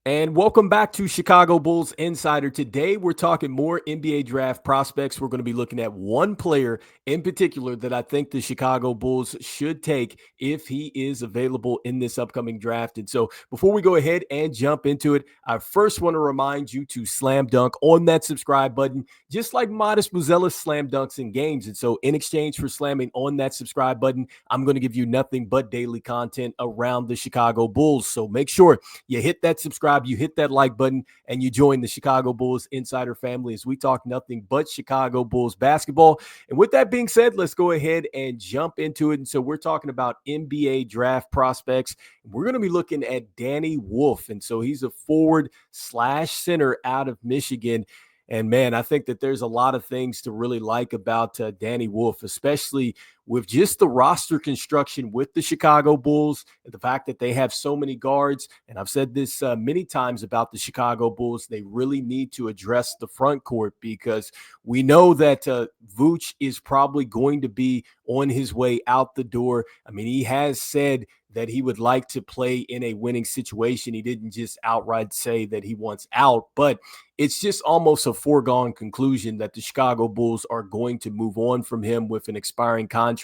And welcome back to Chicago Bulls Insider. Today, we're talking more NBA draft prospects. We're going to be looking at one player in particular that I think the Chicago Bulls should take if he is available in this upcoming draft. And so before we go ahead and jump into it, I first want to remind you to slam dunk on that subscribe button, just like Modest Buzelis slam dunks in games. And so in exchange for slamming on that subscribe button, I'm going to give you nothing but daily content around the Chicago Bulls. So make sure you hit that subscribe, you hit that like button, and you join the Chicago Bulls Insider family as we talk nothing but Chicago Bulls basketball. And with that being said, let's go ahead and jump into it. And so we're talking about NBA draft prospects. We're going to be looking at Dany Wolf. And so he's a forward slash center out of Michigan. And man, I think that there's a lot of things to really like about Dany Wolf, especially with just the roster construction with the Chicago Bulls, and the fact that they have so many guards. And I've said this many times about the Chicago Bulls. They really need to address the front court because we know that Vooch is probably going to be on his way out the door. I mean, he has said that he would like to play in a winning situation. He didn't just outright say that he wants out, but it's just almost a foregone conclusion that the Chicago Bulls are going to move on from him with an expiring contract.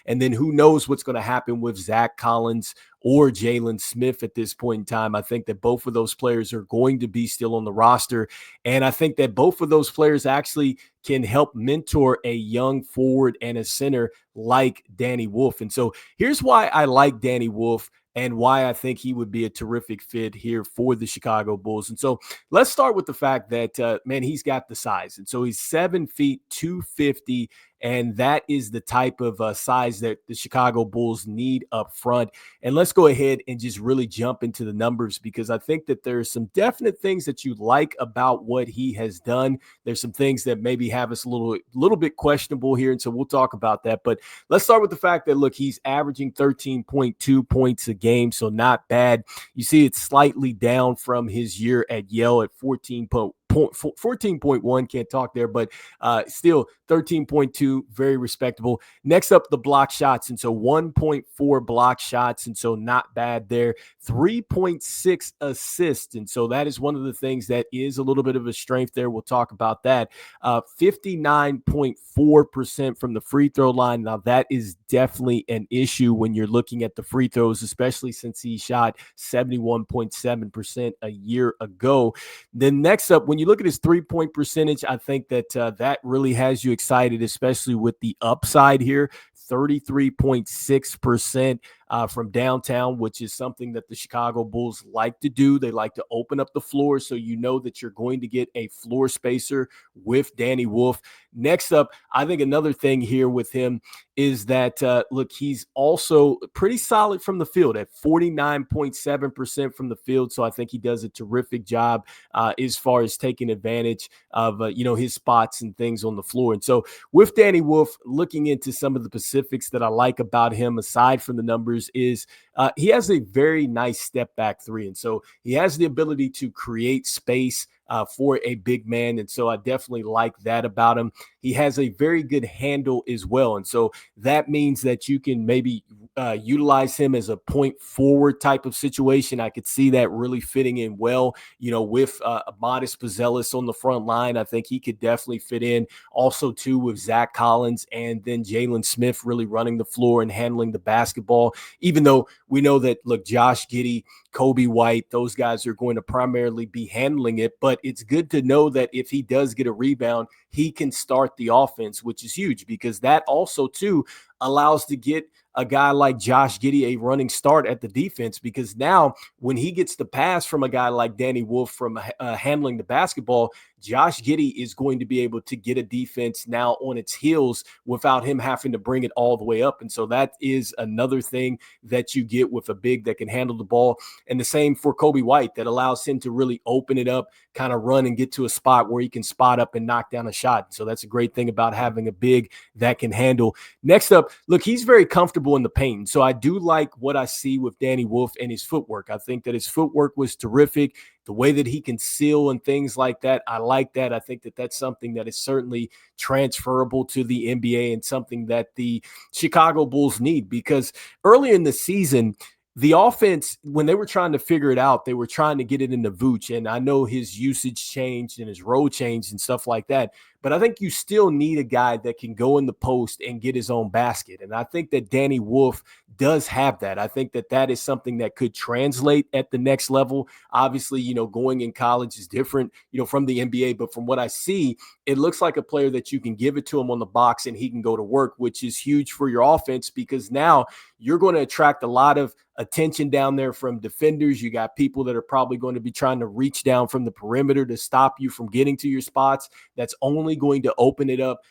And then who knows what's going to happen with Zach Collins or Jalen Smith at this point in time. I think that both of those players are going to be still on the roster. And I think that both of those players actually can help mentor a young forward and a center like Dany Wolf. And so here's why I like Dany Wolf and why I think he would be a terrific fit here for the Chicago Bulls. And so let's start with the fact that, man, he's got the size. And so he's 7 feet, 250, and that is the type of size that the Chicago Bulls need up front. And let's go ahead and just really jump into the numbers because I think that there's some definite things that you like about what he has done. There's some things that maybe have us a little bit questionable here, and so we'll talk about that. But let's start with the fact that, look, he's averaging 13.2 points a game, so not bad. You see it's slightly down from his year at Yale at 14.1, can't talk there, but still 13.2, very respectable. Next up, the block shots, and so 1.4 block shots, and so not bad there. 3.6 assists, and so that is one of the things that is a little bit of a strength there. We'll talk about that. 59.4% from the free throw line. Now, that is definitely an issue when you're looking at the free throws, especially since he shot 71.7% a year ago. Then next up, when you look at his three-point percentage, I think that that really has you excited, especially with the upside here. 33.6% from downtown, which is something that the Chicago Bulls like to do. They like to open up the floor, so you know that you're going to get a floor spacer with Dany Wolf. Next up, I think another thing here with him is that, look, he's also pretty solid from the field at 49.7% from the field. So I think he does a terrific job as far as taking advantage of, his spots and things on the floor. And so with Dany Wolf, looking into some of the specifics that I like about him, aside from the numbers, is he has a very nice step back three. And so he has the ability to create space for a big man. And so I definitely like that about him. He has a very good handle as well. And so that means that you can maybe utilize him as a point forward type of situation. I could see that really fitting in well, with a Modest Buzelis on the front line. I think he could definitely fit in also too with Zach Collins and then Jalen Smith really running the floor and handling the basketball, even though we know that, look, Josh Giddey, Coby White, those guys are going to primarily be handling it, but it's good to know that if he does get a rebound, he can start the offense, which is huge because that also too allows to get a guy like Josh Giddey a running start at the defense, because now when he gets the pass from a guy like Dany Wolf from handling the basketball, Josh Giddey is going to be able to get a defense now on its heels without him having to bring it all the way up. And so that is another thing that you get with a big that can handle the ball. And the same for Coby White, that allows him to really open it up, kind of run and get to a spot where he can spot up and knock down a shot. So that's a great thing about having a big that can handle. Next up, look, he's very comfortable in the paint. So I do like what I see with Dany Wolf and his footwork. I think that his footwork was terrific. The way that he can seal and things like that, I like that. I think that that's something that is certainly transferable to the NBA and something that the Chicago Bulls need, because early in the season, the offense, when they were trying to figure it out, they were trying to get it into Vooch. And I know his usage changed and his role changed and stuff like that. But I think you still need a guy that can go in the post and get his own basket. And I think that Dany Wolf does have that. I think that that is something that could translate at the next level. Obviously, going in college is different, from the NBA. But from what I see, it looks like a player that you can give it to him on the box and he can go to work, which is huge for your offense because now you're going to attract a lot of attention down there from defenders. You got people that are probably going to be trying to reach down from the perimeter to stop you from getting to your spots. That's only going to open it up,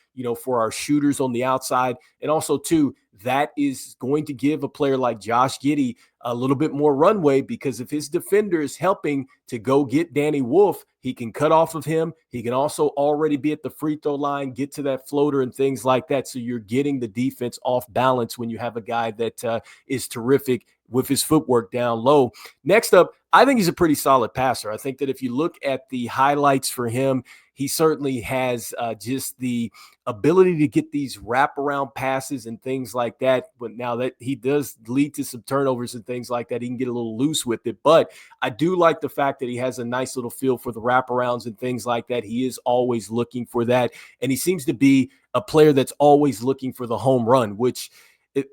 for our shooters on the outside. And also, too, that is going to give a player like Josh Giddey a little bit more runway because if his defender is helping to go get Dany Wolf, he can cut off of him. He can also already be at the free throw line, get to that floater and things like that. So you're getting the defense off balance when you have a guy that is terrific with his footwork down low. Next up, I think he's a pretty solid passer. I think that if you look at the highlights for him, he certainly has just the ability to get these wraparound passes and things like that. But now that he does lead to some turnovers and things like that, he can get a little loose with it. But I do like the fact that he has a nice little feel for the wraparounds and things like that. He is always looking for that. And he seems to be a player that's always looking for the home run, which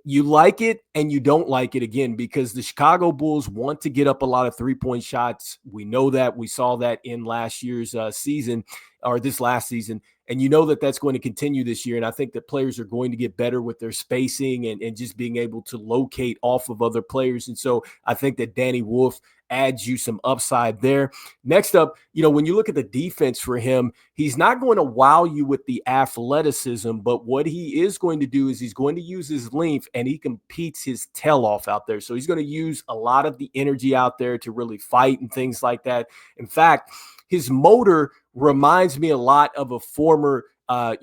you like it and you don't like it again because the Chicago Bulls want to get up a lot of three-point shots. We know that. We saw that in last year's season or this last season. And you know that that's going to continue this year. And I think that players are going to get better with their spacing and just being able to locate off of other players. And so I think that Dany Wolf adds you some upside there. Next up, when you look at the defense for him, he's not going to wow you with the athleticism, but what he is going to do is he's going to use his length and he competes his tail off out there. So he's going to use a lot of the energy out there to really fight and things like that. In fact, his motor reminds me a lot of a former a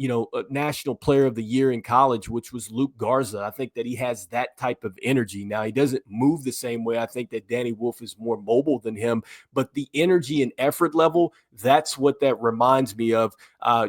national player of the year in college, which was Luke Garza. I think that he has that type of energy. Now, he doesn't move the same way. I think that Dany Wolf is more mobile than him, but the energy and effort level, that's what that reminds me of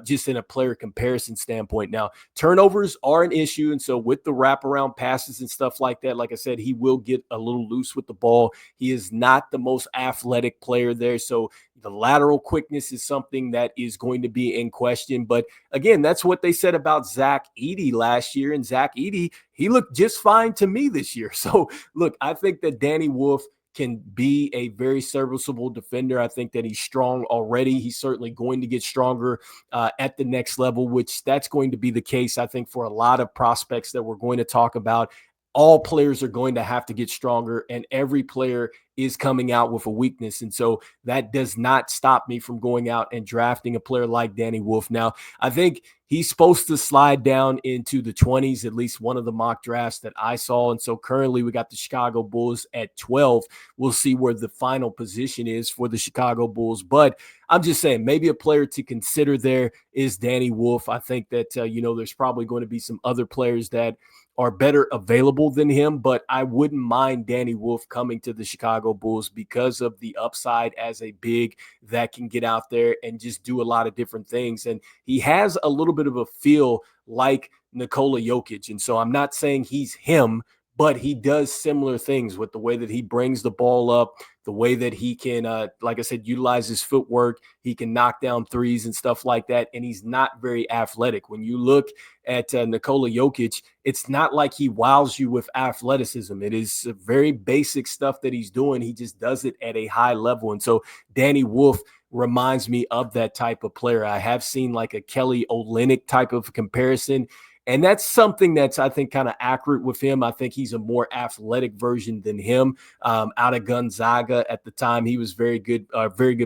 just in a player comparison standpoint. Now, turnovers are an issue. And so with the wraparound passes and stuff like that, like I said, he will get a little loose with the ball. He is not the most athletic player there. So the lateral quickness is something that is going to be in question. But again, that's what they said about Zach Edey last year. And Zach Edey, he looked just fine to me this year. So look, I think that Dany Wolf can be a very serviceable defender. I think that he's strong already. He's certainly going to get stronger at the next level, which that's going to be the case, I think, for a lot of prospects that we're going to talk about. All players are going to have to get stronger, and every player is coming out with a weakness. And so that does not stop me from going out and drafting a player like Dany Wolf. Now, I think he's supposed to slide down into the 20s, at least one of the mock drafts that I saw. And so currently we got the Chicago Bulls at 12. We'll see where the final position is for the Chicago Bulls. But I'm just saying maybe a player to consider there is Dany Wolf. I think that, there's probably going to be some other players that are better available than him, but I wouldn't mind Dany Wolf coming to the Chicago Bulls because of the upside as a big that can get out there and just do a lot of different things. And he has a little bit of a feel like Nikola Jokic. And so I'm not saying he's him, but he does similar things with the way that he brings the ball up, the way that he can, like I said, utilize his footwork. He can knock down threes and stuff like that. And he's not very athletic. When you look at Nikola Jokic, it's not like he wows you with athleticism. It is very basic stuff that he's doing. He just does it at a high level. And so Dany Wolf reminds me of that type of player. I have seen like a Kelly Olynyk type of comparison. And that's something that's, I think, kind of accurate with him. I think he's a more athletic version than him. Out of Gonzaga at the time, he was very good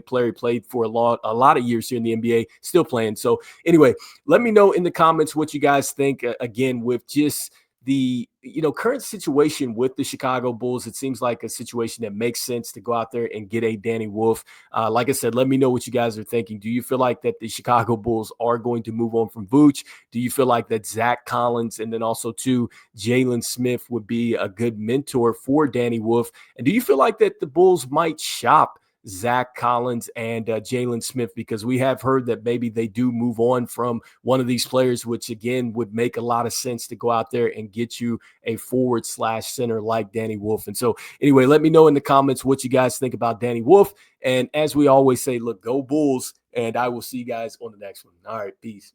player. He played for a lot of years here in the NBA, still playing. So anyway, let me know in the comments what you guys think, again, with just the current situation with the Chicago Bulls. It seems like a situation that makes sense to go out there and get a Dany Wolf. Like I said, let me know what you guys are thinking. Do you feel like that the Chicago Bulls are going to move on from Vooch? Do you feel like that Zach Collins and then also too Jalen Smith would be a good mentor for Dany Wolf? And do you feel like that the Bulls might shop Zach Collins and Jalen Smith, because we have heard that maybe they do move on from one of these players, which again would make a lot of sense to go out there and get you a forward/center like Dany Wolf. And so anyway, let me know in the comments what you guys think about Dany Wolf. And as we always say, look, go Bulls, and I will see you guys on the next one. All right, peace.